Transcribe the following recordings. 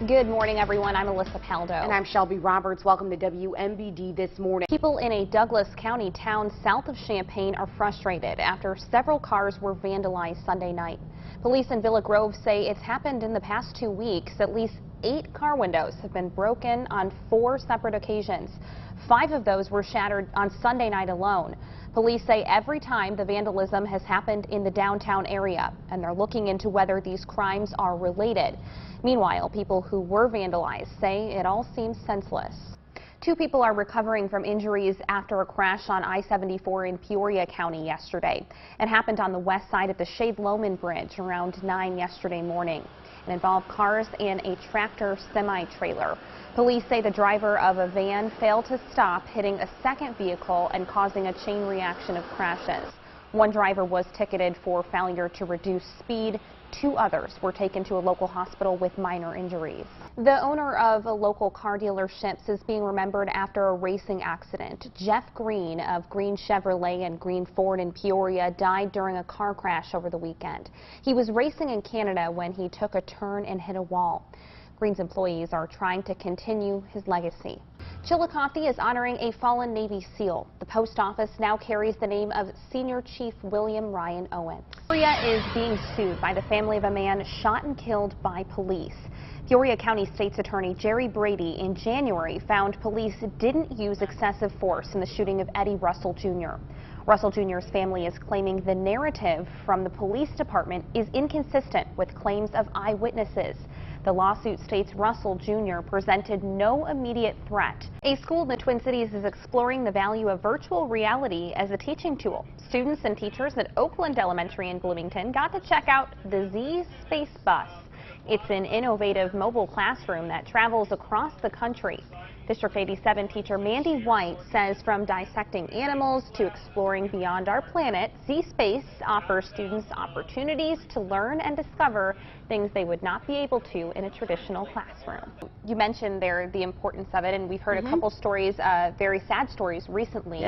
Good morning, everyone. I'm Alyssa Paldo. And I'm Shelby Roberts. Welcome to WMBD This Morning. People in a Douglas County town south of Champaign are frustrated after several cars were vandalized Sunday night. Police in Villa Grove say it's happened in the past 2 weeks. At least 8 car windows have been broken on 4 separate occasions. 5 of those were shattered on Sunday night alone. Police say every time the vandalism has happened in the downtown area, and they're looking into whether these crimes are related. Meanwhile, people who were vandalized say it all seems senseless. 2 people are recovering from injuries after a crash on I-74 in Peoria County yesterday. It happened on the west side of the Shade Loman Bridge around 9 yesterday morning. It involved cars and a tractor semi-trailer. Police say the driver of a van failed to stop, hitting a second vehicle and causing a chain reaction of crashes. 1 driver was ticketed for failure to reduce speed. 2 others were taken to a local hospital with minor injuries. The owner of a local car dealership is being remembered after a racing accident. Jeff Green of Green Chevrolet and Green Ford in Peoria died during a car crash over the weekend. He was racing in Canada when he took a turn and hit a wall. Green's employees are trying to continue his legacy. Chillicothe is honoring a fallen Navy SEAL. The post office now carries the name of Senior Chief William Ryan Owens. Peoria is being sued by the family of a man shot and killed by police. Peoria County State's Attorney Jerry Brady in January found police didn't use excessive force in the shooting of Eddie Russell Jr. Russell Jr.'s family is claiming the narrative from the police department is inconsistent with claims of eyewitnesses. The lawsuit states Russell Jr. presented no immediate threat. A school in the Twin Cities is exploring the value of virtual reality as a teaching tool. Students and teachers at Oakland Elementary in Bloomington got to check out the Z Space Bus. It's an innovative mobile classroom that travels across the country. District 87 teacher Mandy White says from dissecting animals to exploring beyond our planet, Z-Space offers students opportunities to learn and discover things they would not be able to in a traditional classroom. You mentioned there the importance of it, and we've heard a couple stories, very sad stories recently,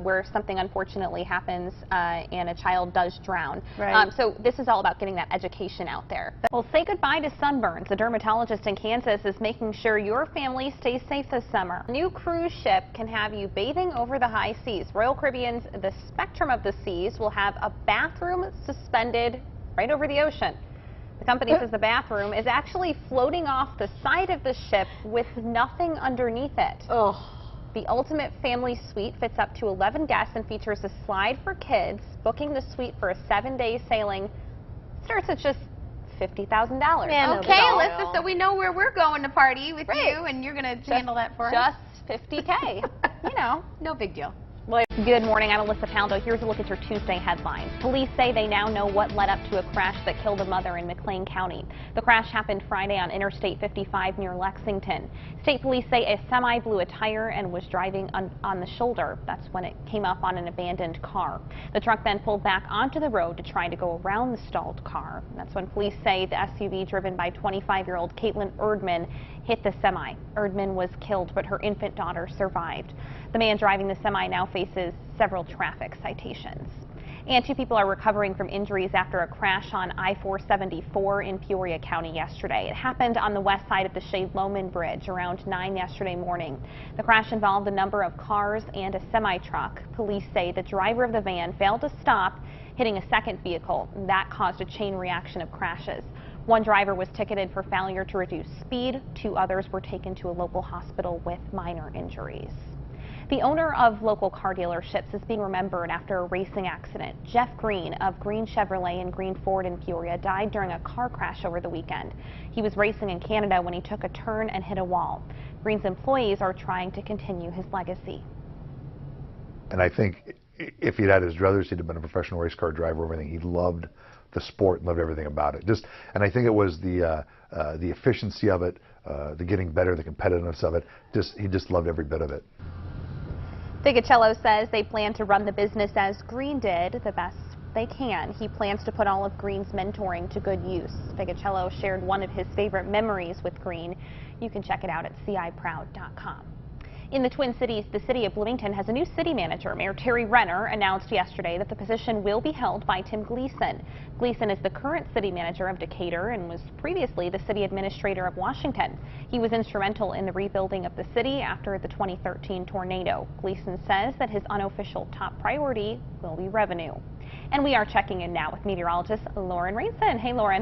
where something unfortunately happens and a child does drown. Right. So this is all about getting that education out there. Well, say goodbye to sunburns. A dermatologist in Kansas is making sure your family stays safe this summer. A new cruise ship can have you bathing over the high seas. Royal Caribbean's The Spectrum of the Seas will have a bathroom suspended right over the ocean. The company says the bathroom is actually floating off the side of the ship with nothing underneath it. The ultimate family suite fits up to 11 guests and features a slide for kids. Booking the suite for a 7-day sailing starts at just $50,000. Okay, Alyssa, so we know where we're going to party with you, and you're going to handle that for us. Just $50K. You know, no big deal. Good morning, I'm Alyssa Paldo. Here's a look at your Tuesday headlines. Police say they now know what led up to a crash that killed a mother in McLean County. The crash happened Friday on Interstate 55 near Lexington. State police say a semi blew a tire and was driving on the shoulder. That's when it came up on an abandoned car. The truck then pulled back onto the road to try to go around the stalled car. That's when police say the SUV driven by 25-year-old Caitlin Erdman hit the semi. Erdman was killed, but her infant daughter survived. The man driving the semi now faces several traffic citations. And 2 people are recovering from injuries after a crash on I-474 in Peoria County yesterday. It happened on the west side of the Shade Loman Bridge around 9 yesterday morning. The crash involved a number of cars and a semi-truck. Police say the driver of the van failed to stop, hitting a second vehicle. That caused a chain reaction of crashes. 1 driver was ticketed for failure to reduce speed. 2 others were taken to a local hospital with minor injuries. The owner of local car dealerships is being remembered after a racing accident. Jeff Green of Green Chevrolet and Green Ford in Peoria died during a car crash over the weekend. He was racing in Canada when he took a turn and hit a wall. Green's employees are trying to continue his legacy. And I think if he'd had his druthers, he'd have been a professional race car driver. Everything, he loved the sport and loved everything about it. And I think it was the efficiency of it, the getting better, the competitiveness of it. He just loved every bit of it. Figicello says they plan to run the business as Green did, the best they can. He plans to put all of Green's mentoring to good use. Figicello shared one of his favorite memories with Green. You can check it out at ciproud.com. In the Twin Cities, the city of Bloomington has a new city manager. Mayor Terry Renner announced yesterday that the position will be held by Tim Gleason. Gleason is the current city manager of Decatur and was previously the city administrator of Washington. He was instrumental in the rebuilding of the city after the 2013 tornado. Gleason says that his unofficial top priority will be revenue. And we are checking in now with meteorologist Lauren Rayson. Hey, Lauren.